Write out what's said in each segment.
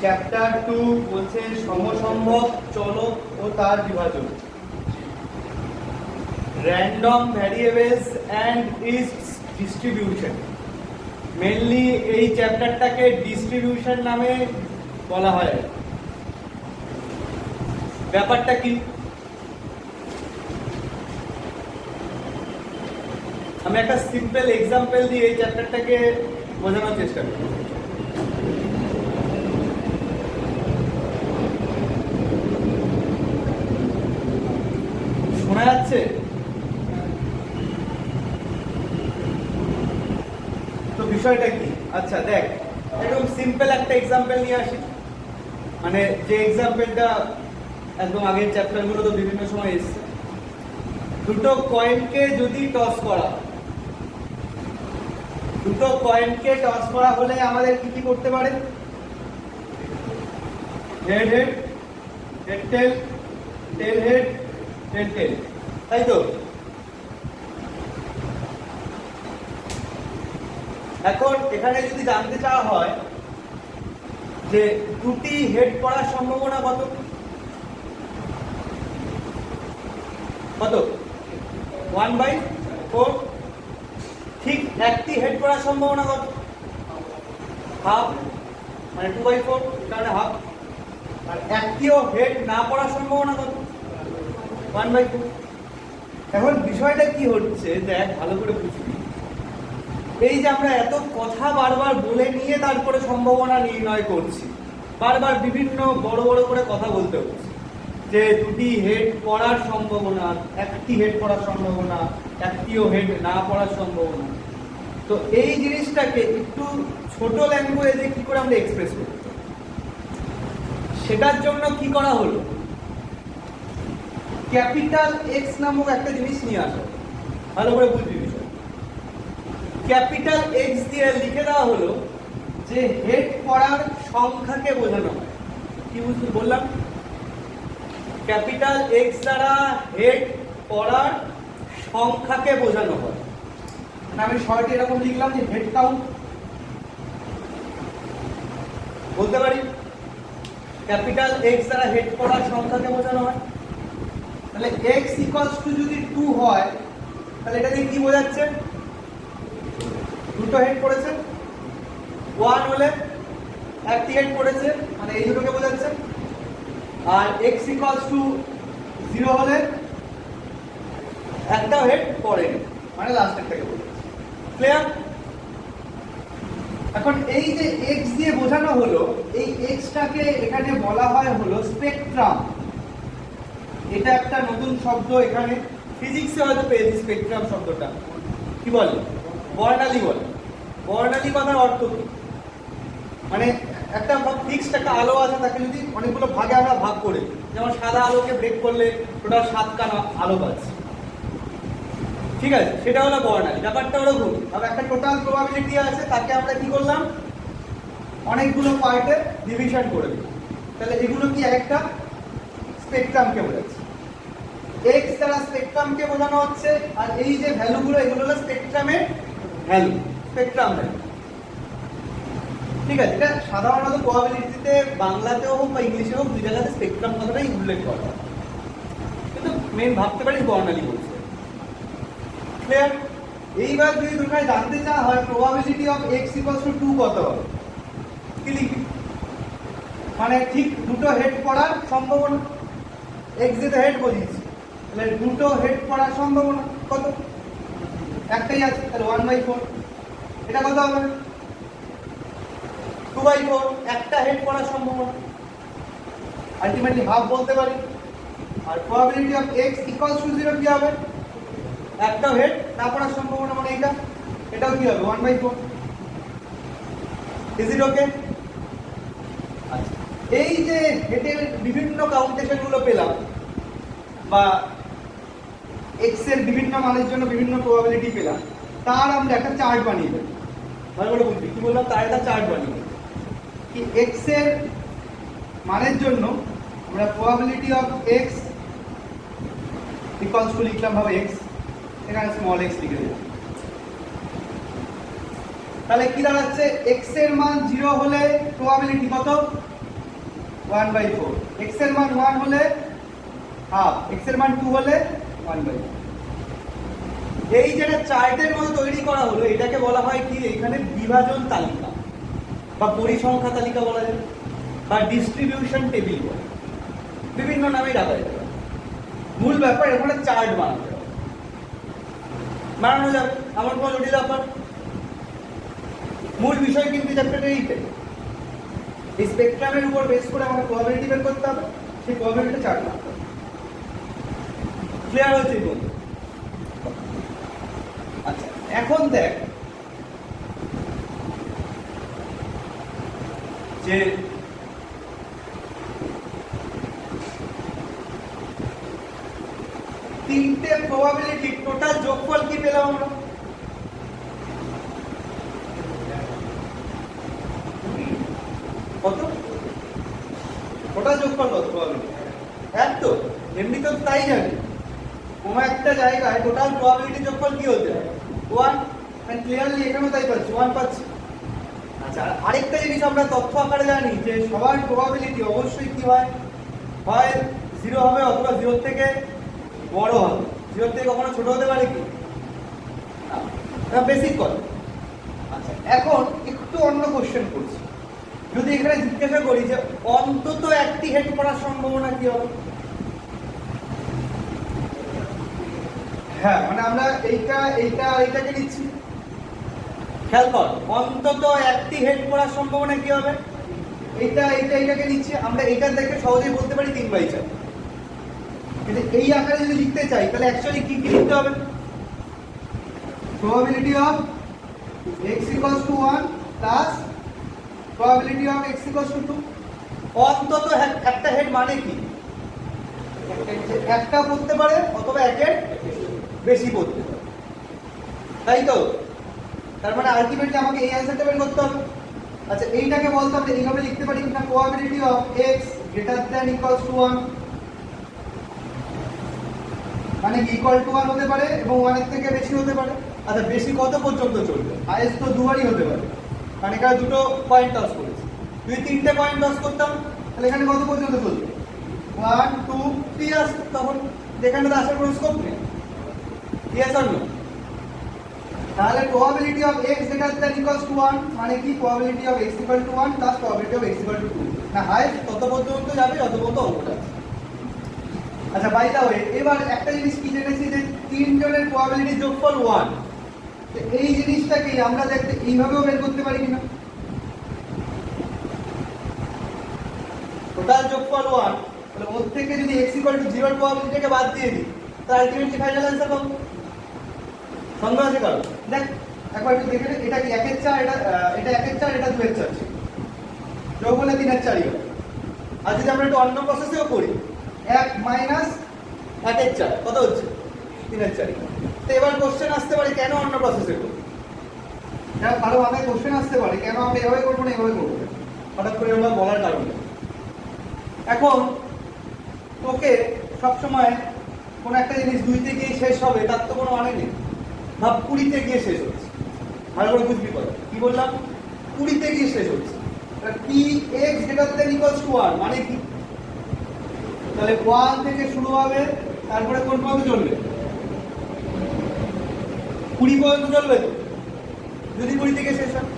Chapter 2 বলছে সমসম্ভব চলক ও তার বিভাজন, random variables and it's distribution. Mainly এই চ্যাপ্টারটাকে ডিস্ট্রিবিউশন নামে বলা হয়। ব্যাপারটা কি, আমি একটা সিম্পল এক্সাম্পল দিয়ে এই চ্যাপ্টারটাকে বোঝানোর চেষ্টা করি। শোনা যাচ্ছে? তো বিষয়টা কি? আচ্ছা দেখ, একদম সিম্পল একটা এক্সাম্পল নিয়ে আসি। মানে যে এক্সাম্পলটা একদম আগের চ্যাপ্টারগুলো তো বিভিন্ন সময় এসছে। দুটো কয়েনকে যদি টস করা, দুটো কয়েনকে টস করা হলে আমাদের কি কি করতে পারে? হেড হেড, হেড টেল, টেল হেড, হেড টেল, তাই তো? এখন এখানে যদি জানতে চাওয়া হয় যে দুটি হেড পড়ার সম্ভাবনা কত, কত? 1/4। ঠিক একটি হেড পড়ার সম্ভাবনা কত? হাফ, মানে 2/4, কারণে হাফ। আর একটিও হেড না পড়ার সম্ভাবনা কত? 1/2। এখন বিষয়টা কি হচ্ছে দেখ, ভালো করে বুঝবি। এই যে আমরা এত কথা বারবার বলে নিয়ে তারপরে সম্ভাবনা নির্ণয় করছি, বারবার বিভিন্ন বড় বড় করে কথা বলতে হচ্ছে যে দুটি হেড পড়ার সম্ভাবনা, একটি হেড পড়ার সম্ভাবনা, একটিও হেড না পড়ার সম্ভাবনা। তো এই জিনিসটাকে একটু ছোট ল্যাঙ্গুয়েজে কি করে আমরা এক্সপ্রেস করব, সেটার জন্য কি করা হলো, ক্যাপিটাল এক্স নামক একটা জিনিস নিয়ে আসা। ভালো করে বুঝবি বিষয়। ক্যাপিটাল এক্স দিয়ে লিখে দেওয়া হলো যে হেড পড়ার সংখ্যাকে বোঝানো হয়। কি বুঝতে বললাম? ক্যাপিটাল এক্স দ্বারা হেড পড়ার সংখ্যাকে বোঝানো হয়। আমি শর্টে এরকম লিখলাম যে হেড কাউন্ট বলতে পারি। ক্যাপিটাল এক্স দ্বারা হেড পড়ার সংখ্যাকে বোঝানো হয়। তাহলে x ইকুয়ালস টু যদি 2 হয়, তাহলে এটা দিয়ে কি বোঝাচ্ছে? দুটো হেড পড়েছে। 1 হলে একটি হেড পড়েছে, মানে এই দুটোকে বোঝাচ্ছে। আর x ইকুয়ালস টু 0 হলে একটা হেড পড়েনি, মানে লাস্টেরটাকে বোঝাচ্ছে। ক্লিয়ার? এখন এই যে x দিয়ে বোঝানো হলো, এই x-টাকে এখানে বলা হয় হলো স্পেকট্রাম। এটা একটা নতুন শব্দ, এখানে ফিজিক্সে হয়তো পেয়েছি স্পেকট্রাম শব্দটা। কি বলে? বর্ণালী বলে। বর্ণালী কথার অর্থ কি? মানে একটা ফিক্সড একটা আলো আছে, তাকে যদি অনেকগুলো ভাগে আমরা ভাগ করে, যেমন সাদা আলোকে ব্রেক করলে টোটাল 7 আলো পাচ্ছি, ঠিক আছে? সেটা হলো বর্ণালী। ব্যাপারটা হলো ঘুম। আর একটা টোটাল প্রবাবিলিটি আছে, তাকে আমরা কি করলাম? অনেকগুলো পার্টে ডিভিশন করে দিই। তাহলে এগুলো কি একটা স্পেকট্রামকে বোঝাচ্ছে। x দ্বারা স্পেকট্রামকে বোঝানো হচ্ছে, আর এই যে ভ্যালুগুলো এগুলো হলো স্পেকট্রামের ভ্যালু, স্পেকট্রাম ভ্যালু। ঠিক আছে? এটা সাধারণত প্রবাবিলিটিতে বাংলাতেও হোক বা ইংলিশে হোক, দুই জায়গাতে স্পেকট্রাম কথাটাই উল্লেখ করা হয়, কিন্তু মেন ভাবতে পারি বর্ণালী বলছে। ক্লিয়ার? এইবার যদি তোমরা জানতে চাওয়া হয় probability of x equals two 2 কত হবে, কি লিখবি? মানে ঠিক দুটো হেড পড়ার সম্ভাবনা, x যেটা হেড বলিয়েছি, তাহলে দুটো হেড পড়ার সম্ভাবনা কত? একটাই আছে, তাহলে 1/4। এটা কত হবে? 2/4। একটা হেড পড়ার সম্ভাবনা, আলটিমেটলি হাফ বলতে পারি। আর probability of x equals to 0 কি হবে? একটা হেড না পড়ার সম্ভাবনা, মানে এটা, এটাও কি হবে? 1/4। ইজ ইট ওকে? আচ্ছা, এই যে হেডের বিভিন্ন কাউন্টেশন গুলো পেলাম, বা x এর বিভিন্ন মানের জন্য বিভিন্ন প্রবাবিলিটি পেলাম, তার আমরা একটা চার্ট বানিয়ে দেব। ভালো করে বুঝবি কি বললাম, তার একটা চার্ট বানিয়ে দেব। কি x এর মানের জন্য আমরা probability of x equals two লিখলাম ভাবে x, এখানে স্মল x লিখে দিলাম। তাহলে কি দাঁড়াচ্ছে? x এর মান 0 হলে প্রবাবিলিটি কত? 1/4, x এর মান 1 হলে হাফ, x এর মান 2 হলে 1/4। এই যেটা চার্টের মতো তৈরি করা হলো এটাকে বলা হয় কি এখানে বিভাজন তালিকা বা পরিসংখ্যা তালিকা বলা যায় বা ডিস্ট্রিবিউশন টেবিল বলে, বিভিন্ন নামে ডাকা যেতে পারে। মূল ব্যাপার এখানে চার্ট বানানো যাবে, আমার কোনো জটিল ব্যাপার। মূল বিষয় কিন্তু চ্যাপ্টারটা এইটাই, এই স্পেকট্রামের উপর বেস করে আমাকে প্রবাবিলিটি বের করতে হবে, সেই প্রবাবিলিটি চার্ট বানাতে হবে। ক্লিয়ার হয়েছে বন্ধু? আচ্ছা, এখন দেখ যে তিনটে প্রবাবিলিটি টোটাল যোগফল কি পেলাম আমরা? কত? টোটাল যোগফল কত প্রবাবিলিটি? এক তো এমনি তো তাই জানি, কোনো একটা জায়গায় টোটাল প্রবাবিলিটি যোগফল কি হতে হয়? 1, এন্ড ক্লিয়ারলি এখানেও তাই পাচ্ছি, 1 পাচ্ছি। আচ্ছা, আরেকটা জিনিস আমরা তথ্য আকারে জানি যে সবার প্রবাবিলিটি অবশ্যই কি হয়, হয় 0 হবে অথবা 0 থেকে বড় হবে। 0 থেকে কখনো ছোট হতে পারে কি? না, বেসিক কথা। আচ্ছা, এখন একটু অন্য কোশ্চেন করছি। যদি এখানে জিজ্ঞাসা করি যে অন্তত একটি হেড করার সম্ভাবনা কি হবে? হ্যাঁ, মানে আমরা এইটাকে নিচ্ছি, খেয়াল কর, অন্তত একটি হেড করার সম্ভাবনা কি হবে? এইটাকে নিচ্ছি আমরা, এইটা দেখে সহজেই বলতে পারি 3/4। কিন্তু এই আকারে যদি লিখতে চাই তাহলে অ্যাকচুয়ালি কি কি লিখতে হবে? Probability of x = 1 plus probability of x = 2। অন্তত একটা হেড মানে কি? একটা পড়তে পারে অথবা একের বেশি পড়তে পারে, তাই তো? তার মানে আলটিমেটলি আমাকে এই অ্যানসারটা বের করতে হবে। আচ্ছা, এইটাকে বলতে আমরা এইভাবে লিখতে পারি কিনা, প্রবাবিলিটি অফ x > 1, মানে কি ইকুয়াল টু 1 হতে পারে এবং 1 এর থেকে বেশি হতে পারে। আচ্ছা, বেশি কত পর্যন্ত চলবে? হাইয়েস্ট তো দুবারই হতে পারে, কারণ এখানে দুটো পয়েন্ট টস করেছি। যদি তিনটে পয়েন্ট টস করতাম তাহলে এখানে কত পর্যন্ত চলবে? 1, 2, 3 আসতো, তখন যেখানে তো আসার কোনো স্কোপ নেই। Yes or no? তাহলে প্রবাবিলিটি অফ x > 1 মানে কি probability of x = 1 plus probability of x = 2, না হাইয়েস্ট তত পর্যন্ত যাবে যত পর্যন্ত অঙ্কটা আছে। আচ্ছা, বাই দা ওয়ে, এবার একটা জিনিস কি জেনেছি যে তিনজনের প্রবাবিলিটি যোগফল 1। তো এই জিনিসটাকে আমরা দেখতে এইভাবেও বের করতে পারি কিনা, টোটাল যোগফল 1, তাহলে ওর থেকে যদি x = 0 এর প্রবাবিলিটিকে বাদ দিয়ে দিই তাহলে আলটিমেটলি ফাইনাল অ্যানসার পাবো। সন্দেহ আছে কারণ? দেখ একবার একটু দেখে নে, এটা কি 1 এর 4, এটা 1 এর 4, এটা 2 এর 4 ছিল, যোগ হলে 3 এর 4ই হবে। আর যদি আমরা একটু অন্য প্রসেসেও করি, 1 - 1 এর 4 কত হচ্ছে? 3 এর 4। তো এবার কোশ্চেন আসতে পারে কেন অন্য প্রসেসে করব? যারা ভালো মাথায় কোশ্চেন আসতে পারে কেন আমরা এভাবে করবো না এভাবে করবো, হঠাৎ করে আমরা বলার কারণে। এখন তোকে সবসময় কোনো একটা জিনিস 2 তে গিয়ে শেষ হবে তার তো কোনো মানে নেই। ভাব 20 তে গিয়ে শেষ হচ্ছে, ভালো করে বুঝবি কথা। কি বললাম? 20 তে গিয়ে শেষ হচ্ছে। p x > 1 মানে কি? তাহলে 1 থেকে শুরু হবে, তারপরে কোন পর্যন্ত চলবে? 20 পর্যন্ত চলবে তো, যদি 20 থেকে শেষ হয়।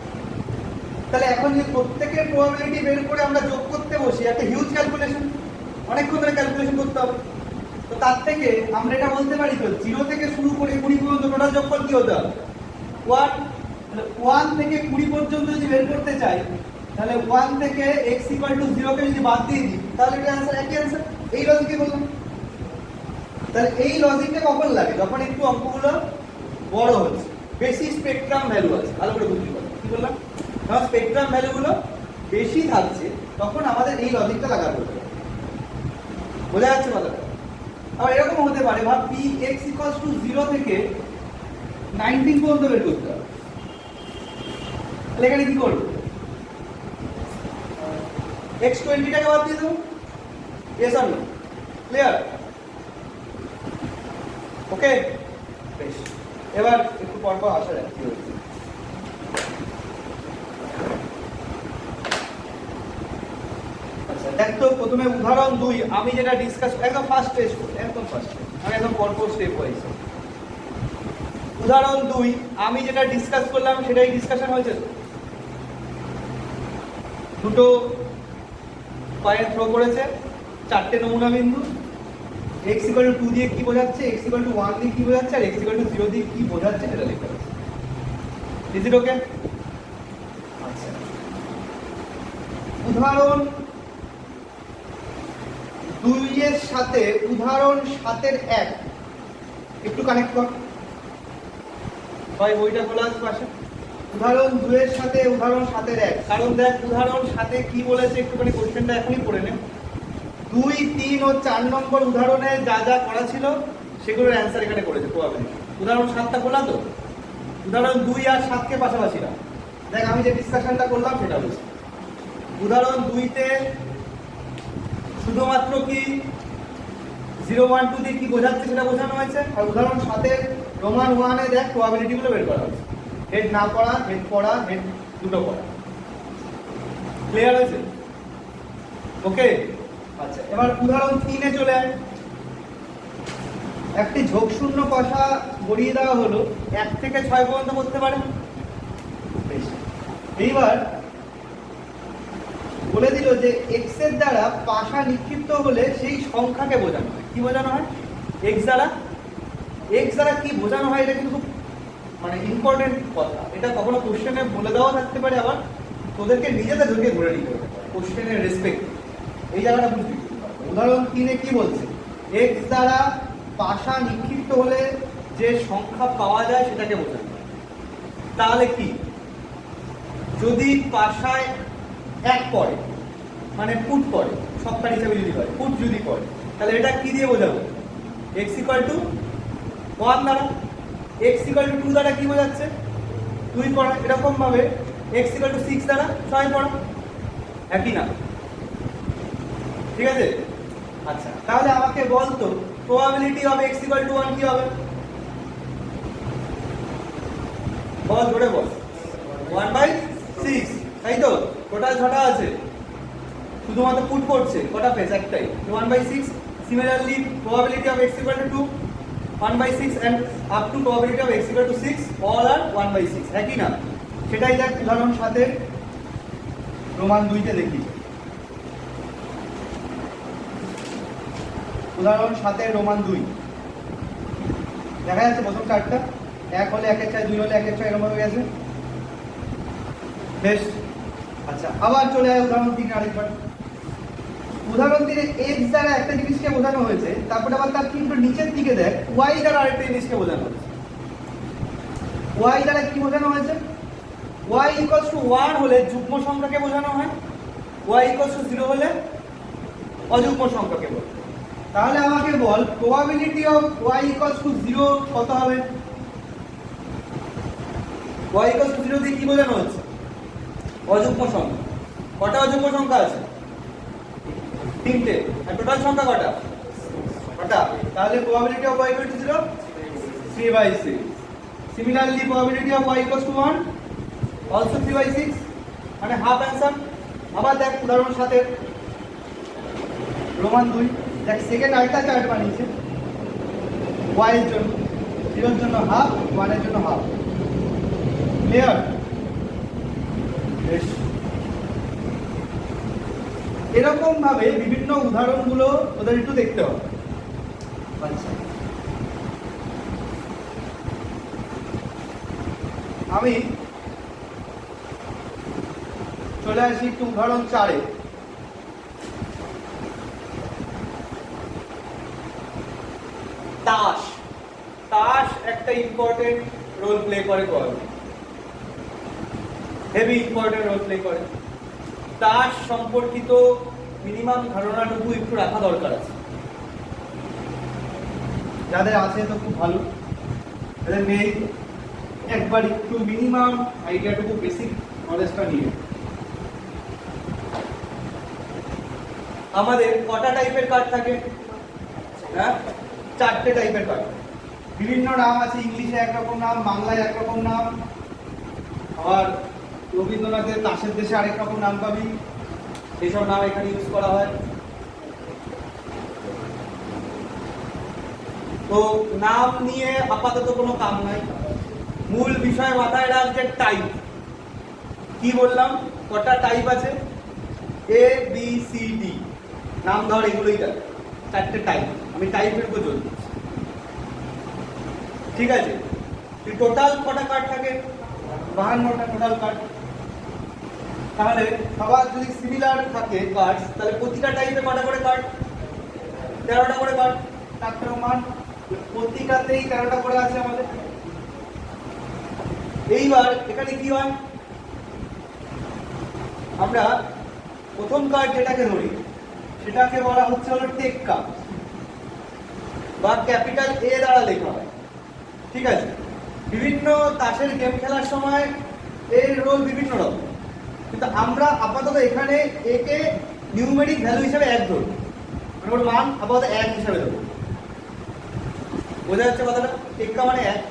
তাহলে এখন যে প্রত্যেকের প্রবাবিলিটি বের করে আমরা যোগ করতে বসি, একটা হিউজ ক্যালকুলেশন, অনেকক্ষণ ধরে ক্যালকুলেশন করতে হবে। তো তার থেকে আমরা এটা বলতে পারি তো 0 থেকে শুরু করে 20 পর্যন্ত টোটাল যোগফল কি হতে হবে? 1। তাহলে 1 থেকে 20 পর্যন্ত যদি বের করতে চাই তাহলে 1 থেকে x = 0 কে যদি বাদ দিয়ে দিই তাহলে এটা অ্যানসার, একই অ্যানসার। এই লজিকে বললাম। তাহলে এই লজিকটা কখন লাগে? যখন একটু অঙ্কগুলো বড় হচ্ছে, বেশি স্পেকট্রাম ভ্যালু আছে। ভালো করে বুঝতে পারো কি বললাম? যখন স্পেকট্রাম ভ্যালুগুলো বেশি থাকছে তখন আমাদের এই লজিকটা লাগাতে হবে। বোঝা যাচ্ছে কথাটা? আবার এরকম হতে পারে, ভাব p x = 0 থেকে 19 পর্যন্ত বের করতে হবে। তাহলে এখানে কি করবো? x20 টাকে বাদ দিয়ে দেবো। Yes or no? Clear? Okay, বেশ। এবার একটু পর পর আসা যাক কি হচ্ছে। আচ্ছা, দেখ তো প্রথমে উদাহরণ 2 আমি যেটা ডিসকাস একদম ফার্স্ট স্টেজ একদম ফার্স্ট আমি একদম পরপর স্টেপ ওয়াইজ। উদাহরণ 2 আমি যেটা ডিসকাস করলাম সেটাই ডিসকাশন হয়েছে তো। দুটো পয়েন্ট থ্রো করেছে, চারটে নমুনা বিন্দু, x = 2 দিয়ে কি বোঝাচ্ছে, x = 1 দিয়ে কি বোঝাচ্ছে, আর x = 0 দিয়ে কি বোঝাচ্ছে সেটা লেখা আছে। ইজ ইট ওকে? আচ্ছা, উদাহরণ 2 এর সাথে উদাহরণ 7 এর 1 একটু কানেক্ট কর ভাই, বইটা খোলা আছে পাশে। উদাহরণ 2 এর সাথে উদাহরণ 7 এর 1, কারণ দেখ উদাহরণ 7 এ কি বলেছে একটুখানি কোশ্চেনটা এখনই পড়ে নে। 2, 3 ও 4 নম্বর উদাহরণে যা যা করা ছিল সেগুলোর অ্যান্সার এখানে করেছে প্রবাবিলিটি। উদাহরণ 7টা খোলা তো, উদাহরণ 2 আর 7 কে পাশাপাশি রাখ। দেখ আমি যে ডিসকাশনটা করলাম সেটা হচ্ছে উদাহরণ 2 তে শুধুমাত্র কি 0, 1, 2 দিয়ে কি বোঝাচ্ছে সেটা বোঝানো হয়েছে, আর উদাহরণ 7 এর রোমান 1 এ দেখ প্রবাবিলিটি গুলো বের করা হয়েছে। হেড না পড়া, হেড পড়া, হেড দুটো পড়া। ক্লিয়ার হয়েছে? ওকে। আচ্ছা, এবার উদাহরণ 3 এ চলে আয়। একটি ঝোঁকশূন্য কষা গড়িয়ে দেওয়া হলো, 1 থেকে 6 পর্যন্ত করতে পারে। এইবার বলে দিল যে x এর দ্বারা পাশা নিক্ষিপ্ত হলে সেই সংখ্যাকে বোঝানো হয়। কি বোঝানো হয়? x দ্বারা কি বোঝানো হয়, এটা কিন্তু মানে ইম্পর্টেন্ট কথা। এটা কখনো কোশ্চেনে বলে দেওয়া থাকতে পারে, আবার তোদেরকে নিজেদের ধরে ধরে নিতে হতে পারে কোশ্চেনের রেসপেক্ট। এই জায়গাটা বুঝবি। উদাহরণ 3 এ কি বলছে? x দ্বারা পাশা নিক্ষিপ্ত হলে যে সংখ্যা পাওয়া যায় সেটাকে বোঝানো হয়। তাহলে কি, যদি পাশায় 1 পড়ে মানে ফুট পড়ে, সংখ্যার হিসাবে যদি হয় ফুট যদি পড়ে, তাহলে এটা কি দিয়ে বোঝাবো? x = 1 দ্বারা। x = 2 দ্বারা কি বোঝাচ্ছে? 2 পড়া। এরকম ভাবে x = 6 দ্বারা 6 পড়া। একই না? ঠিক আছে। আচ্ছা, তাহলে আমাকে বল তো প্রবাবিলিটি অফ x = 1 কি হবে? বল, জোরে বল। 1/6, তাই তো? টোটাল 6টা আছে, শুধুমাত্র ফুট পড়ছে কটা ফেজ? একটাই, 1/6। Similarly probability of x = 2, 1/6, and up to probability of x = 6, all are 1/6। হ্যাঁ কি না? সেটাই দেখ উদাহরণ 7 এর রোমান 2 তে দেখি। উদাহরণ 7 এর রোমান 2 দেখা যাচ্ছে প্রথম চারটা 1 হলে 1 এর 4, 2 হলে 1 এর 4, এরকম হয়ে গেছে। বেশ। আচ্ছা, আবার চলে আয় উদাহরণ 3 আরেকবার। উদাহরণ 3 এ x দ্বারা একটা জিনিসকে বোঝানো হয়েছে, তারপরে আবার তার কিন্তু নিচের দিকে দেখ y দ্বারা আরেকটা জিনিসকে বোঝানো হয়েছে। y দ্বারা কি বোঝানো হয়েছে? y = 1 হলে যুগ্ম সংখ্যাকে বোঝানো হয়, y = 0 হলে অযুগ্ম সংখ্যাকে বোঝানো। তাহলে আমাকে বল প্রবাবিলিটি অফ y = 0 কত হবে? y = 0 দিয়ে কি বোঝানো হচ্ছে? অযুগ্ম সংখ্যা। কটা অযুগ্ম সংখ্যা আছে? 3টে। আর টোটাল সংখ্যা কটা? 6টা। তাহলে probability of y = 0 3/6। Similarly probability of y = 1 also 3/6, মানে হাফ অ্যানসার। আবার দেখ উদাহরণ 7 এর রোমান 2 দেখ, সেকেন্ড আরেকটা চার্ট বানিয়েছে y এর জন্য, 0 এর জন্য হাফ, 1 এর জন্য হাফ। ক্লিয়ার? বেশ। এরকম ভাবে বিভিন্ন উদাহরণগুলো ওদের একটু দেখতে হবে। আচ্ছা, আমি চলে আসি একটু উদাহরণ 4 এ। তাস একটা ইম্পর্টেন্ট রোল প্লে করে, হেভি ইম্পর্টেন্ট রোল প্লে করে। তাস সম্পর্কিত মিনিমাম ধারণাটুকু একটু রাখা দরকার আছে। যাদের আছে তো খুব ভালো, যাদের নেই একবার একটু মিনিমাম আইডিয়াটুকু, বেসিক নলেজটা নিয়ে। আমাদের কটা টাইপের কার্ড থাকে? হ্যাঁ, 4টে টাইপের কার্ড। বিভিন্ন নাম আছে, ইংলিশে একরকম নাম, বাংলায় একরকম নাম, আবার রবীন্দ্রনাথের তাসের দেশে আরেক রকম নাম পাবি, সেইসব নাম এখানে ইউজ করা হয়। তো নাম নিয়ে আপাতত কোনো কাম নাই, মূল বিষয় মাথায় রাখছে টাইপ। কি বললাম, কটা টাইপ আছে? এ বি সি ডি, নাম ধর এগুলোই দেখ, 4টে টাইপ। আমি টাইপের উপর জোর দিচ্ছি, ঠিক আছে? টোটাল কটা কার্ড থাকে? 52টা টোটাল কার্ড। তাহলে সবার যদি সিমিলার থাকে কার্ড, তাহলে প্রতিটা টাইপে কটা করে কার্ড? 13টা করে কার্ড। 4 মান প্রতিটাতেই 13টা করে আছে আমাদের। এইবার এখানে কি হয়, আমরা প্রথম কার্ড যেটাকে ধরি সেটাকে বলা হচ্ছে হলো টেক্কা, বা ক্যাপিটাল এ দ্বারা লেখা হয়, ঠিক আছে? বিভিন্ন তাসের গেম খেলার সময় এর রোল বিভিন্ন রকম, কিন্তু আমরা আপাতত এখানে একে নিউমেরিক ভ্যালু হিসেবে 1 ধরব, মানে ওর মান আপাতত 1 হিসেবে দেবো। বোঝা যাচ্ছে কথাটা? টেক্কা মানে 1,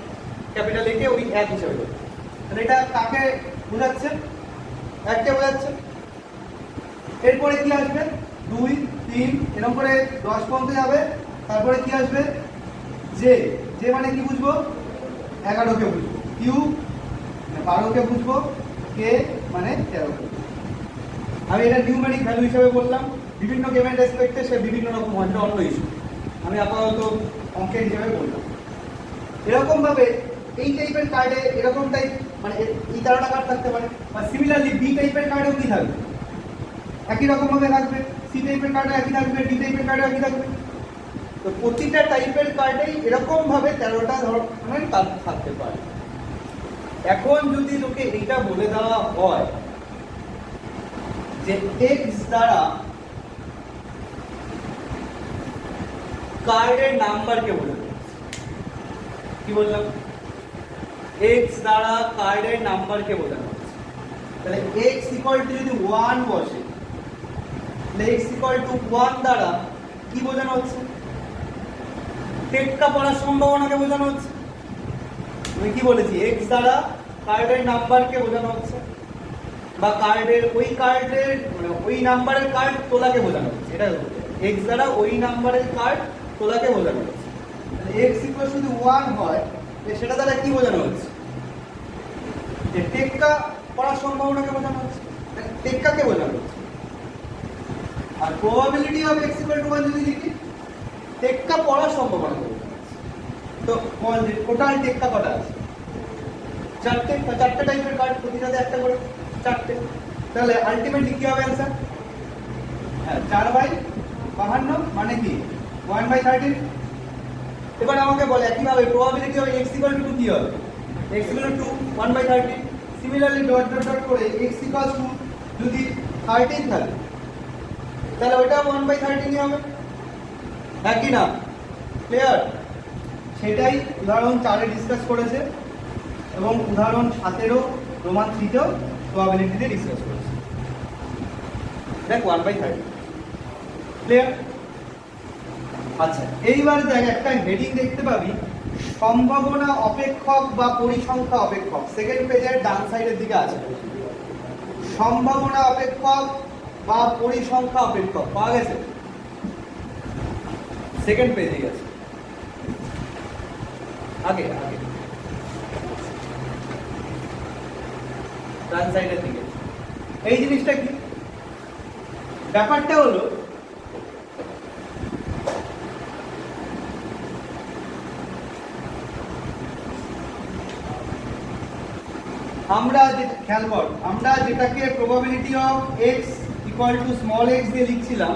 ক্যাপিটাল একে ওই 1 হিসেবে দেবো। তাহলে এটা কাকে বোঝাচ্ছে? 1কে বোঝাচ্ছে। এরপরে কি আসবে? 2, 3 এরকম করে 10 পর্যন্ত যাবে। তারপরে কি আসবে? জে। জে মানে কি বুঝবো? 11কে বুঝবো। কিউ 12কে বুঝবো। কে মানে 13কে। আমি এটা নিউমেরিক ভ্যালু হিসেবে বললাম, বিভিন্ন গেমের রেসপেক্টে সে বিভিন্ন রকম হয়, অন্য ইস্যু। আমি আপাতত অঙ্কের হিসেবে বললাম। এরকম ভাবে এই টাইপের কার্ডে এরকম টাইপ, মানে এই 13টা কার্ড থাকতে পারে। বা সিমিলারলি বি টাইপের কার্ডেও কি থাকবে? একই রকম ভাবে থাকবে। সি টাইপের কার্ডে একই থাকবে, ডি টাইপের কার্ডে একই থাকবে। তো প্রতিটা টাইপের কার্ডেই এরকম ভাবে 13টা ধরনের কার্ড থাকতে পারে। এখন যদি তোকে এটা বলে দেওয়া হয় যে এক্স দ্বারা কার্ডের নাম্বারকে বোঝানো, কি বললাম? এক্স দ্বারা কার্ডের নাম্বারকে বোঝানো হচ্ছে। তাহলে এক্স ইকুয়াল টু যদি 1 বসে, তাহলে এক্স ইকুয়াল টু 1 দ্বারা কি বোঝানো হচ্ছে? টেক্কা পড়ার সম্ভাবনাকে বোঝানো হচ্ছে। আমি কি বলেছি? এক্স দ্বারা কার্ডের নাম্বারকে বোঝানো হচ্ছে, বা কার্ডের ওই কার্ডের মানে ওই নাম্বারের কার্ড তোলাকে বোঝানো হচ্ছে। এটা এক্স দ্বারা ওই নাম্বারের কার্ড তোলাকে বোঝানো হচ্ছে। এক্স ইকুয়াল যদি 1 হয়, সেটা দ্বারা কি বোঝানো হচ্ছে? যে টেক্কা পড়ার সম্ভাবনাকে বোঝানো হচ্ছে, টেক্কাকে বোঝানো হচ্ছে। আর probability of x equal to 1 যদি লিখি, টেক্কা পড়ার সম্ভাবনা বোঝানো হচ্ছে। তো টোটাল টেক্কা কটা আছে? 4টে। 4টে টাইপের কার্ড, প্রতিটাতে একটা করে 4টে। তাহলে আলটিমেটলি কি হবে অ্যান্সার? হ্যাঁ, 4/52 মানে কি 1/13। এবার আমাকে বলে একইভাবে probability of x equal to কি হবে? x equal to 1/13। Similarly dot dot dot করে x ইকুয়াল টু যদি 13 থাকে, তাহলে ওইটা 1/13 হবে, একই না? ক্লিয়ার? সেটাই উদাহরণ 4-এ ডিসকাস করেছে, এবং উদাহরণ 7-এরও রোমান 3-তেও প্রবাবিলিটি দিয়ে ডিসকাস করেছে। দেখ 1/13। ক্লিয়ার? আচ্ছা, এইবার দেখ একটা হেডিং দেখতে পাবি, সম্ভাবনা অপেক্ষক বা পরিসংখ্যা অপেক্ষক। সেকেন্ড পেজের ডান সাইডের দিকে আছে, সম্ভাবনা অপেক্ষক বা পরিসংখ্যা অপেক্ষক পাওয়া গেছে, সেকেন্ড পেজে গেছে। আগে আগে ডান সাইডের দিকে। এই জিনিসটা কি? ব্যাপারটা হলো আমরা যে খেয়াল কর, আমরা যেটাকে probability of x equal two small x দিয়ে লিখছিলাম,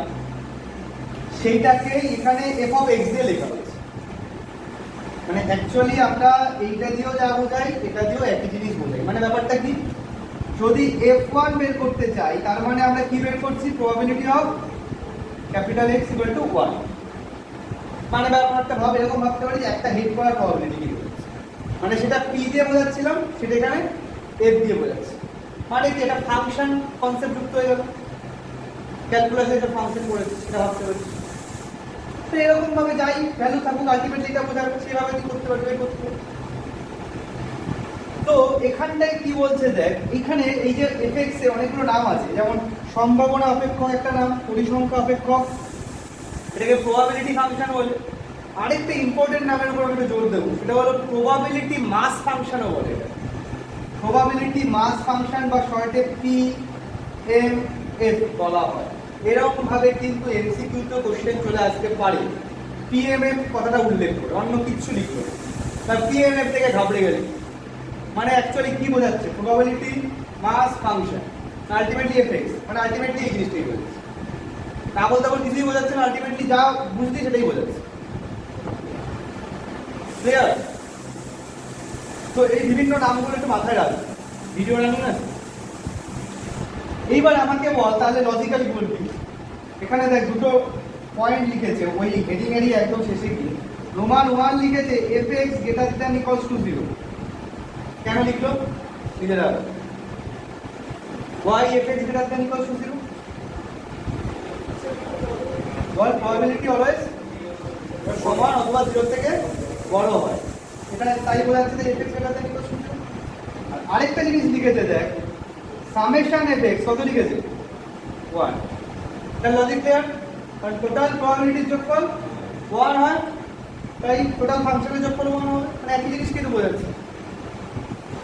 সেইটাকে এখানে এফ অফ এক্স দিয়ে লেখা হয়েছে। মানে অ্যাকচুয়ালি আমরা এইটা দিয়েও যা বোঝাই, এটা দিয়েও একই জিনিস বোঝাই। মানে ব্যাপারটা কি, যদি f1 বের করতে চাই, তার মানে আমরা কি বের করছি? Probability of capital x equal to 1। মানে ব্যাপারটা ভাব এরকম ভাবতে পারি যে একটা হিট করার প্রবাবিলিটি কি বলছে, মানে সেটা পি দিয়ে বোঝাচ্ছিলাম, সেটা এখানে এফ দিয়ে বোঝাচ্ছি। মানে কি এটা ফাংশন কনসেপ্ট যুক্ত হয়ে গেল, ক্যালকুলাসে একটা ফাংশন করেছি, সেটা ভাবতে পারছি। তো এরকম ভাবে যাই ভ্যালু থাকুক, আলটিমেটলি এটা বোঝাবে, সেভাবে কি করতে পারবে, করতে পারবে। তো এখানটায় কি বলছে দেখ, এখানে এই যে এফএক্স এর অনেকগুলো নাম আছে, যেমন সম্ভাবনা অপেক্ষক একটা নাম, পরিসংখ্যা অপেক্ষক, এটাকে প্রবাবিলিটি ফাংশন বলে। আরেকটা ইম্পর্টেন্ট নামের উপর আমি একটু জোর দেবো, সেটা হলো প্রবাবিলিটি মাস ফাংশনও বলে। এটা প্রবাবিলিটি মাস ফাংশন বা শর্টে PMF বলা হয়। এরকম ভাবে কিন্তু এমসিকিউতে কোশ্চেন চলে আসতে পারে PMF কথাটা উল্লেখ করে, অন্য কিছু লিখবে না। PMF থেকে ঘাবড়ে গেলে মানে অ্যাকচুয়ালি কি বোঝাচ্ছে? প্রবাবিলিটি মাস ফাংশন, আলটিমেটলি এফএক্স, মানে আলটিমেটলি এই জিনিসটাই বোঝাচ্ছে। না বলতে বলতে কিছুই বোঝাচ্ছে না, আলটিমেটলি যা বুঝছি সেটাই বোঝাচ্ছে। ক্লিয়ার? তো এই বিভিন্ন নামগুলো একটু মাথায় রাখবে, ভিডিও রানিং আছে। এইবার আমাকে বল তাহলে লজিক্যালি বলবি, এখানে দেখ দুটো পয়েন্ট লিখেছে ওই হেডিং এরই একদম শেষে গিয়ে রোমান 1 লিখেছে fx greater than equals to 0। কেন লিখলো? নিজেরা why fx greater than equals to 0? Ball probability always সমান অথবা 0 থেকে বড় হয়, এটা তাই বোঝাচ্ছে যে fx greater than equals to 0। আর আরেকটা জিনিস লিখেছে দেখ, সামেশন fx কত লিখেছে? 1। তাহলে লজিক ক্লিয়ার? কারণ টোটাল প্রবাবিলিটির যোগফল 1 হয়, তাই টোটাল ফাংশনের যোগফল 1 হবে, মানে একই জিনিস কিন্তু বোঝাচ্ছে।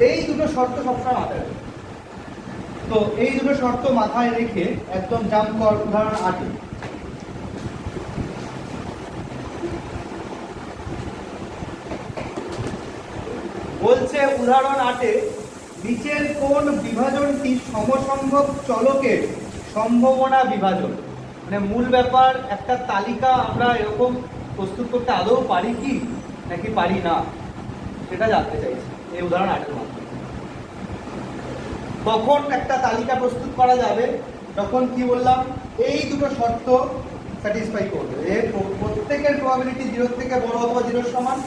এই দুটো শর্ত সবসময় মাথায় রাখবে। তো এই দুটো শর্ত মাথায় রেখে একদম জাম্প কর উদাহরণ 8। বলছে উদাহরণ 8 নিচের কোন বিভাজনটি সমসংখ্যক চলকের সম্ভাবনা বিভাজন। মানে মূল ব্যাপার, একটা তালিকা আমরা এরকম প্রস্তুত করতে আদৌ পারি কি নাকি পারি না, সেটা জানতে চাইছি এই উদাহরণ 8 এর মাধ্যমে। কখন একটা তালিকা প্রস্তুত করা যাবে? তখন কি বললাম, এই দুটো শর্ত স্যাটিসফাই করবে। এর প্রত্যেকের প্রবাবিলিটি 0 থেকে বড় অথবা 0 সমান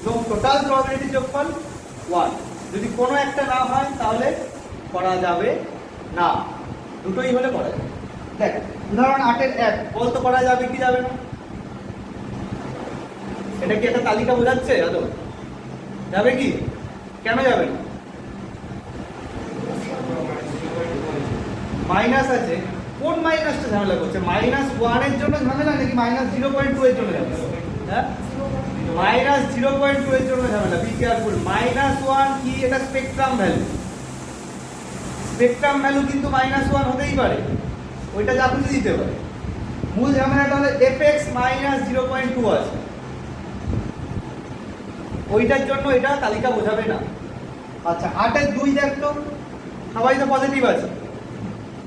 এবং টোটাল প্রবাবিলিটি যোগফল 1। যদি কোনো একটা না হয় তাহলে করা যাবে না, দুটোই হলে করা যাবে। দেখ উদাহরণ 8 এর 1 বলতে করা যাবে কি যাবে না? এটা কি একটা তালিকা বোঝাচ্ছে? আদৌ যাবে কি? কেন যাবে না? মাইনাস আছে, কোন মাইনাসটা ঝামেলা করছে? -1 এর জন্য ঝামেলা নাকি -0.2 এর জন্য ঝামেলা? হ্যাঁ, -0.2 এর জন্য ঝামেলা। Be careful. -1 কি? এটা স্পেকট্রাম ভ্যালু। স্পেকট্রাম ভ্যালু কিন্তু -1 হতেই পারে, ওইটা যা খুশি দিতে পারে। মূল ঝামেলাটা হলো fx -0.2 আছে, ওইটার জন্য এটা তালিকা বোঝাবে না। আচ্ছা 8 এর 2 দেখ তো, সবাই তো পজিটিভ আছে,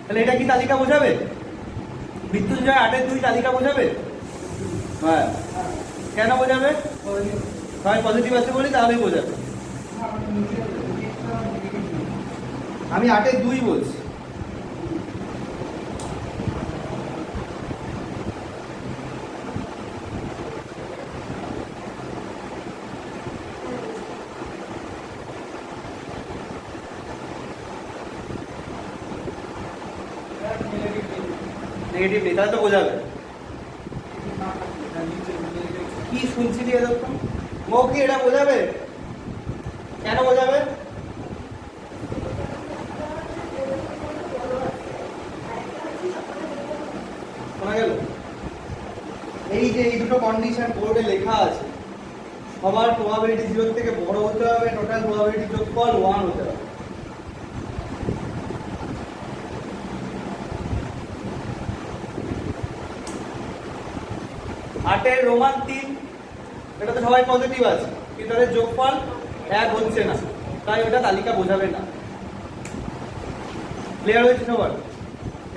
তাহলে এটা কি তালিকা বোঝাবে? মৃত্যুঞ্জয় 8 এর 2 তালিকা বোঝাবে? হ্যাঁ, কেন বোঝাবে? সবাই পজিটিভ আছে বলি তাহলেই বোঝাবে। আমি 8 এর 2 বলছি। নেগেটিভ নেই, তাহলে তো বোঝাবে। কি শুনছিলি এরকম? ও কি এটা বোঝাবে? কেন বোঝাবে? শোনা গেল? এই যে এই দুটো কন্ডিশন বোর্ডে লেখা আছে, সবার প্রবাবিলিটি 0 থেকে বড় হতে হবে, টোটাল প্রবাবিলিটি যোগফল 1 হতে হবে। আটের রোমান 3, এটা তো সবাই পজিটিভ আছে, কিন্তু তাদের যোগফল 1 হচ্ছে না, তাই ওটা তালিকা বোঝাবে না। ক্লিয়ার হয়েছে সবার?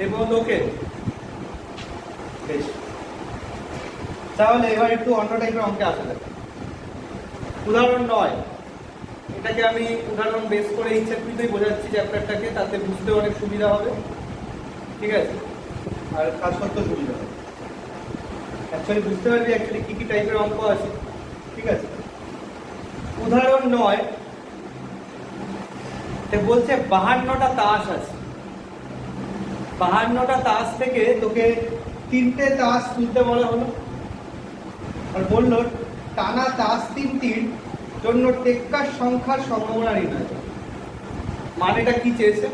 এই পর্যন্ত ওকে? বেশ, তাহলে এবার একটু অন্য টাইপের অঙ্কে আসা যাবে। উদাহরণ 9, এটাকে আমি উদাহরণ বেস করে ইচ্ছাকৃতই বোঝাচ্ছি চ্যাপ্টারটাকে, তাতে বুঝতে অনেক সুবিধা হবে, ঠিক আছে? আর কাজ করতেও সুবিধা হবে। অ্যাকচুয়ালি বুঝতে পারবি অ্যাকচুয়ালি কি কি টাইপের অঙ্ক আছে, ঠিক আছে? উদাহরণ 9 বলছে 52টা তাস আছে, 52টা তাস থেকে তোকে 3টে তাস তুলতে বলা হলো, আর বললো টানা তাস 3টির জন্য টেক্কার সংখ্যার সম্ভাবনা নির্ণয়। মানেটা কি চেয়েছে?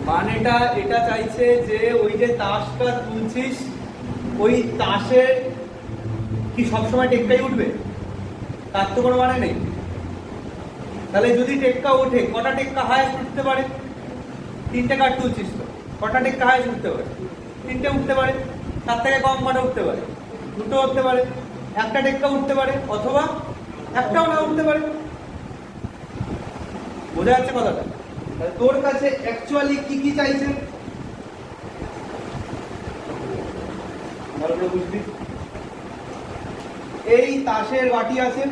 মানেটা এটা চাইছে যে ওই যে তাসটা তুলছিস ওই তাসের কি সবসময় টেক্কাই উঠবে? তার তো কোনো মানে নেই। তাহলে যদি টেক্কা ওঠে, কটা টেক্কা হায়েস্ট উঠতে পারে? 3টে কার্ড তুলছিস তো, কটা টেক্কা হায়েস্ট উঠতে পারে? 3টে উঠতে পারে। তার থেকে কম কটা উঠতে পারে? 2টো উঠতে পারে। একটা টেক্কা উঠতে পারে, অথবা একটাও না উঠতে পারে। বোঝা যাচ্ছে কথাটা? তোর কাছে অ্যাকচুয়ালি কি কি চাইছে ভালো করে বুঝবি। এই তাসের বাটি আছে,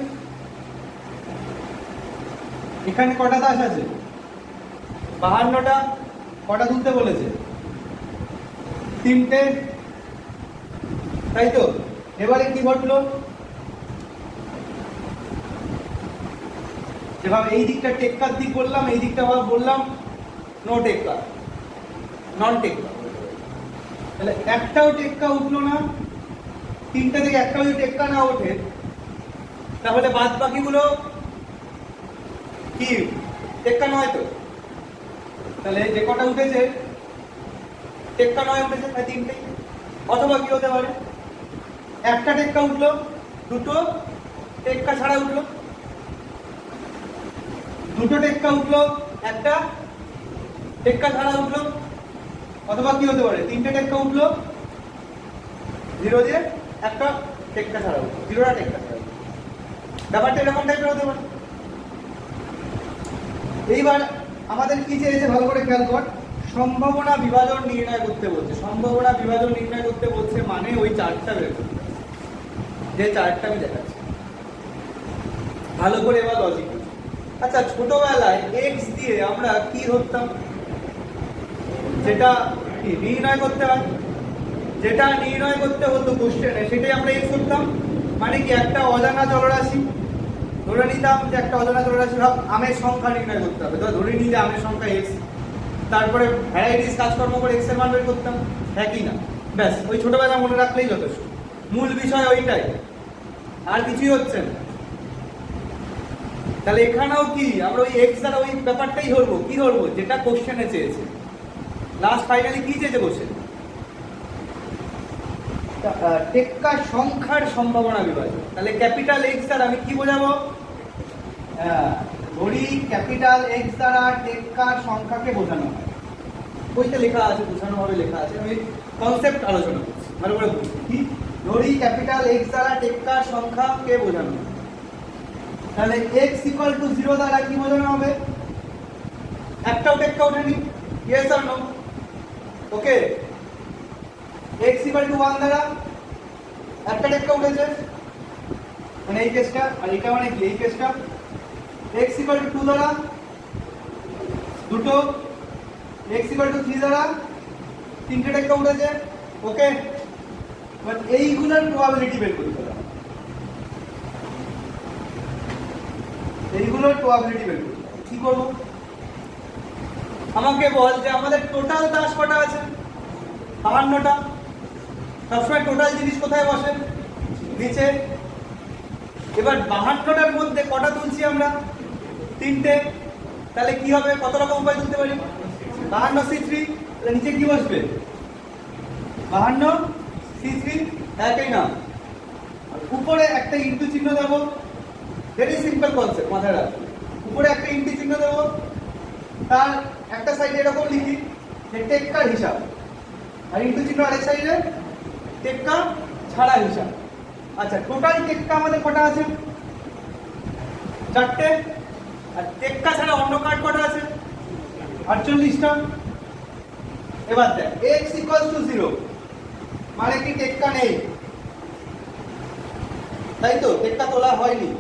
এখানে কটা তাস আছে? 52টা। কটা তুলতে বলেছে? 3টে, তাই তো? এবারে কি ঘটলো? যেভাবে এই দিকটা টেক্কার দিক বললাম, এই দিকটা বললাম নো টেক্কা, নন টেক্কা। তাহলে একটাও টেক্কা উঠলো না। 3টে থেকে একটাও যদি টেক্কা না ওঠে, তাহলে বাদ বাকিগুলো কি টেক্কা নয় তো? তাহলে যে কটা উঠেছে টেক্কা নয় উঠেছে, তাই 3টে। অথবা কি হতে পারে? একটা টেক্কা উঠলো, 2টো টেক্কা ছাড়া উঠলো, 2টো টেক্কা উঠলো, একটা টেক্কা ছাড়া উঠলো। অথবা কি হতে পারে? 3টে টেক্কা উঠলো, 0 দিয়ে একটা টেক্কা ছাড়া উঠলো, 0টা টেক্কা ছাড়া। ব্যাপারটা এরকম টাইপের হতে পারে। এইবার আমাদের কি চেয়েছে ভালো করে খেয়াল কর। সম্ভাবনা বিভাজন নির্ণয় করতে বলছে। সম্ভাবনা বিভাজন নির্ণয় করতে বলছে মানে ওই চার্টটা বের করতে, যে চার্টটা আমি দেখাচ্ছি ভালো করে। এবার লজিক, আচ্ছা ছোটবেলায় এক্স দিয়ে আমরা কি ধরতাম? যেটা নির্ণয় করতে হয়, যেটা নির্ণয় করতে হতো কোশ্চেনে, সেটাই আমরা এক্স ধরতাম। মানে কি একটা অজানা চলরাশি ধরে নিতাম, যে একটা অজানা চলরাশি ভাব আমের সংখ্যা নির্ণয় করতে হবে, তো ধরে নিই যে আমের সংখ্যা এক্স। তারপরে ভ্যারাইটিস কাজকর্ম করে এক্স এর মান বের করতাম, হ্যাঁ কি না? ব্যাস, ওই ছোটবেলা মনে রাখলেই যথেষ্ট। মূল বিষয় ওইটাই, আর কিছুই হচ্ছে না। তাহলে এখানেও কি আমরা ওই এক্স দ্বারা ওই ব্যাপারটাই ধরবো। কি ধরবো? যেটা কোশ্চেনে চেয়েছে। লাস্ট ফাইনালি কি চেয়েছে কোশ্চেন? টেক্কা সংখ্যার সম্ভাবনা বিভাজন। তাহলে ক্যাপিটাল এক্স দ্বারা আমি কি বোঝাবো? ধরি ক্যাপিটাল এক্স দ্বারা টেক্কার সংখ্যাকে বোঝানো হয়। বইতে লেখা আছে, বোঝানো ভাবে লেখা আছে, আমি কনসেপ্ট আলোচনা করছি ভালো করে বুঝছি। কি ধরি ক্যাপিটাল এক্স দ্বারা টেক্কার সংখ্যাকে বোঝানো হয়, তাহলে x = 0 দ্বারা কি বোঝানো হবে? একটাও টেক্কা ওঠেনি, yes or no? Okay. x = 1 দ্বারা একটা টেক্কা উঠেছে, মানে এই কেসটা। আর এটা মানে কি? এই কেসটা। x = 2 দ্বারা দুটো, x = 3 দ্বারা 3টে টেক্কা উঠেছে। ওকে। বাট এইগুলোর প্রবাবিলিটি বের করতে হবে। এইগুলোর প্রবাবিলিটি বের করতে হবে। কি করব? আমাকে বল যে আমাদের টোটাল তাস কটা আছে? 52টা। সবসময় টোটাল জিনিস কোথায় বসে? নিচে। এবার 52টার মধ্যে কটা তুলছি আমরা? 3টে। তাহলে কি হবে? কত রকম উপায় তুলতে পারি? 52C3। তাহলে নিচে কি বসবে? 52C3, একই না? উপরে একটা ইনটু চিহ্ন দেব। ভেরি সিম্পল কনসেপ্ট, মাথায় রাখ। উপরে একটা ইনটু চিহ্ন দেব, তার একটা সাইডে এরকম লিখি যে টেক্কার হিসাব, আর ইনটু চিহ্ন আরেক সাইডে টেক্কা ছাড়া হিসাব। আচ্ছা, টোটাল টেক্কা আমাদের কটা আছে? 4টে। আর টেক্কা ছাড়া অন্য কার্ড কটা আছে? 48টা। এবার দেখ, x = 0 মানে কি টেক্কা নেই, তাই তো? টেক্কা তোলা হয়নি।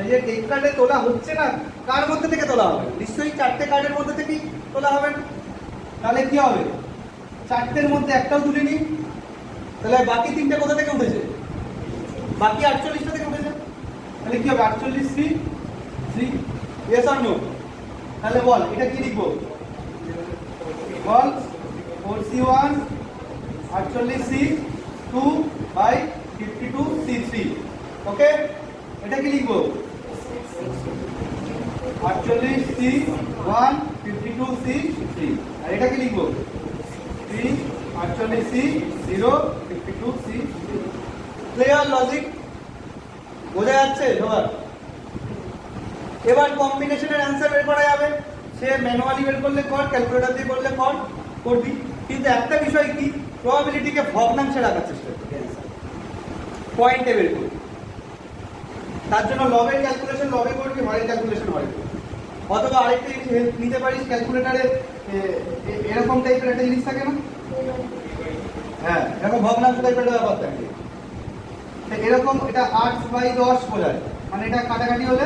এই যে টেক্কাটা তোলা হচ্ছে না, কার মধ্যে থেকে তোলা হবে? নিশ্চয়ই 4টে কার্ডের মধ্যে থেকেই তোলা হবে। তাহলে কি হবে? 4টের মধ্যে একটাও তুলিনি, তাহলে বাকি 3টে কোথা থেকে উঠেছে? বাকি 48টা থেকে উঠেছে। তাহলে কি হবে? 48C, yes or no? তাহলে বল এটা কি লিখবো? বল 4C1 48C2/52C3। ওকে, এটা কি লিখবো? 48C1 52C 3 আর এটা কি লিখবো 3 48C 0 52C 0 ক্লিয়ার লজিক বোঝা যাচ্ছে সবার এবার কম্বিনেশনের অ্যান্সার বের করা যাবে সে ম্যানুয়ালি বের করলে কর ক্যালকুলেটর দিয়ে করলে করবি কিন্তু একটা বিষয় কি প্রবাবিলিটিকে ভগ্নাংশে রাখার চেষ্টা করবি পয়েন্টে বের করবি তার জন্য লগের ক্যালকুলেশন লগে করবি হরের ক্যালকুলেশন হরে করবি অথবা আরেকটা জিনিস হেল্প নিতে পারিস ক্যালকুলেটরে এরকম টাইপের একটা জিনিস থাকে না হ্যাঁ এরকম ভগ্নাংশ টাইপের একটা ব্যাপার থাকে এরকম এটা 8/10 বোঝায় মানে এটা কাটাকাটি হলে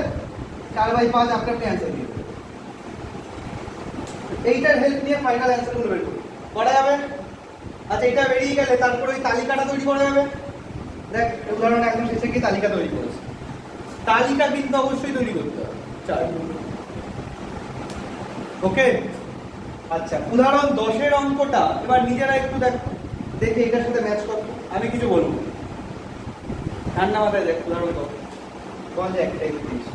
4/5 আপনি অ্যান্সার দিয়ে এইটার হেল্প নিয়ে ফাইনাল অ্যান্সারগুলো বের করুন করা যাবে আচ্ছা এটা বেরিয়ে গেলে তারপর ওই তালিকাটা তৈরি করা যাবে দেখ উদাহরণ একদম শেষে কি তালিকা তৈরি করেছে তালিকা কিন্তু অবশ্যই তৈরি করতে হবে ওকে আচ্ছা উদাহরণ 10 এর অঙ্কটা এবার নিজেরা একটু দেখে এটার সাথে ম্যাচ করো আমি কিছু বলবো ঠান্ডা মাথায় দেখ উদাহরণ কত বল যে একটা জিনিস